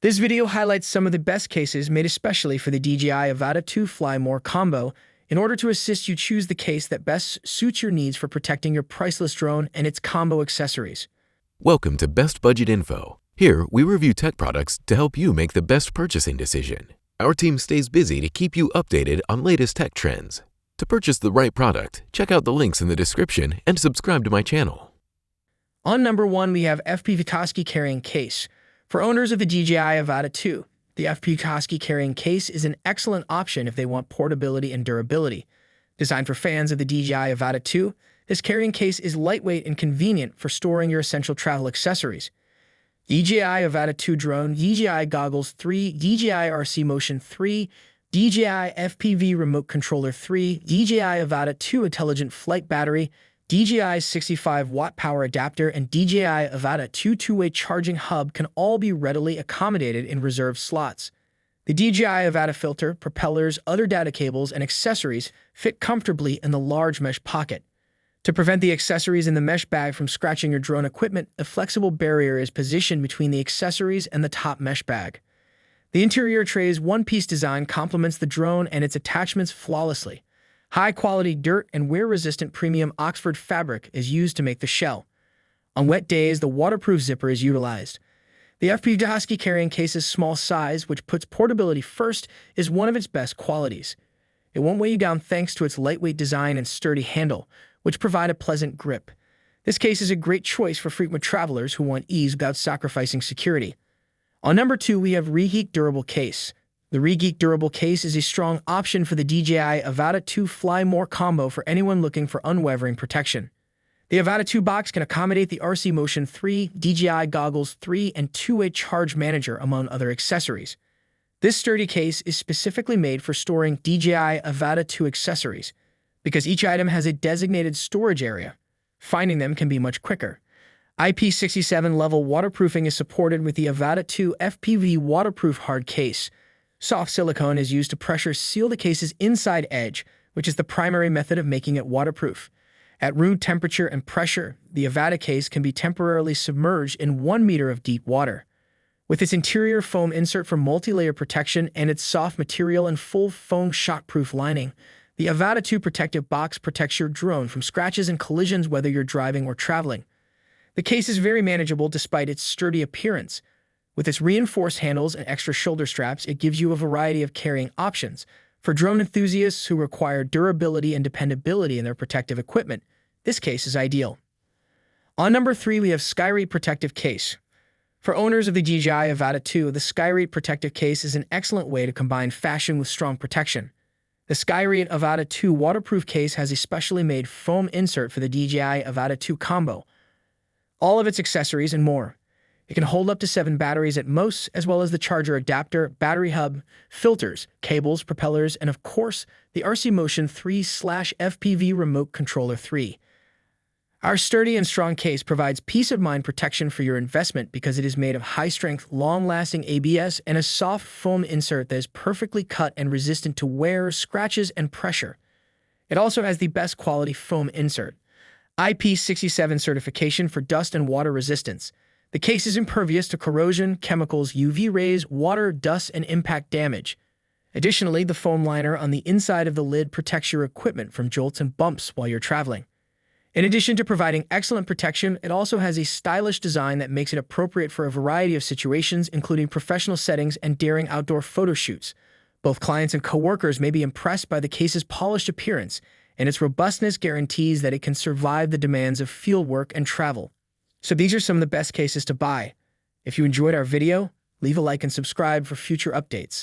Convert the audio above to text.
This video highlights some of the best cases made especially for the DJI Avata 2 Fly More combo in order to assist you choose the case that best suits your needs for protecting your priceless drone and its combo accessories. Welcome to Best Budget Info. Here, we review tech products to help you make the best purchasing decision. Our team stays busy to keep you updated on latest tech trends. To purchase the right product, check out the links in the description and subscribe to my channel. On number 1, we have FPVtosky carrying case. For owners of the DJI Avata 2, the FPVtosky carrying case is an excellent option if they want portability and durability. Designed for fans of the DJI Avata 2, this carrying case is lightweight and convenient for storing your essential travel accessories. DJI Avata 2 drone, DJI goggles 3, DJI RC Motion 3, DJI FPV remote controller 3, DJI Avata 2 intelligent flight battery, DJI 65-watt power adapter, and DJI Avata 2 two-way charging hub can all be readily accommodated in reserved slots. The DJI Avata filter, propellers, other data cables, and accessories fit comfortably in the large mesh pocket. To prevent the accessories in the mesh bag from scratching your drone equipment, a flexible barrier is positioned between the accessories and the top mesh bag. The interior tray's one-piece design complements the drone and its attachments flawlessly. High-quality dirt and wear-resistant premium Oxford fabric is used to make the shell. On wet days, the waterproof zipper is utilized. The FPVtosky carrying case's small size, which puts portability first, is one of its best qualities. It won't weigh you down thanks to its lightweight design and sturdy handle, which provide a pleasant grip. This case is a great choice for frequent travelers who want ease without sacrificing security. On number 2, we have Reygeak Durable Case. The Reygeak Durable Case is a strong option for the DJI Avata 2 Fly More combo for anyone looking for unwavering protection. The Avata 2 box can accommodate the RC Motion 3, DJI Goggles 3, and two-way charge manager, among other accessories. This sturdy case is specifically made for storing DJI Avata 2 accessories, because each item has a designated storage area. Finding them can be much quicker. IP67 level waterproofing is supported with the Avata 2 FPV waterproof hard case. Soft silicone is used to pressure seal the case's inside edge, which is the primary method of making it waterproof. At room temperature and pressure, the Avata case can be temporarily submerged in 1 meter of deep water. With its interior foam insert for multi-layer protection and its soft material and full foam shockproof lining, the Avata 2 protective box protects your drone from scratches and collisions whether you're driving or traveling. The case is very manageable despite its sturdy appearance. With its reinforced handles and extra shoulder straps, it gives you a variety of carrying options. For drone enthusiasts who require durability and dependability in their protective equipment, this case is ideal. On number 3, we have Skyreat Protective Case. For owners of the DJI Avata 2, the Skyreat Protective Case is an excellent way to combine fashion with strong protection. The Skyreat Avata 2 waterproof case has a specially made foam insert for the DJI Avata 2 combo, all of its accessories, and more. It can hold up to 7 batteries at most, as well as the charger adapter, battery hub, filters, cables, propellers, and of course, the RC Motion 3/FPV remote controller 3. Our sturdy and strong case provides peace of mind protection for your investment because it is made of high-strength, long-lasting ABS and a soft foam insert that is perfectly cut and resistant to wear, scratches, and pressure. It also has the best quality foam insert, IP67 certification for dust and water resistance. The case is impervious to corrosion, chemicals, UV rays, water, dust, and impact damage. Additionally, the foam liner on the inside of the lid protects your equipment from jolts and bumps while you're traveling. In addition to providing excellent protection, it also has a stylish design that makes it appropriate for a variety of situations, including professional settings and daring outdoor photo shoots. Both clients and coworkers may be impressed by the case's polished appearance, and its robustness guarantees that it can survive the demands of fieldwork and travel. So these are some of the best cases to buy. If you enjoyed our video, leave a like and subscribe for future updates.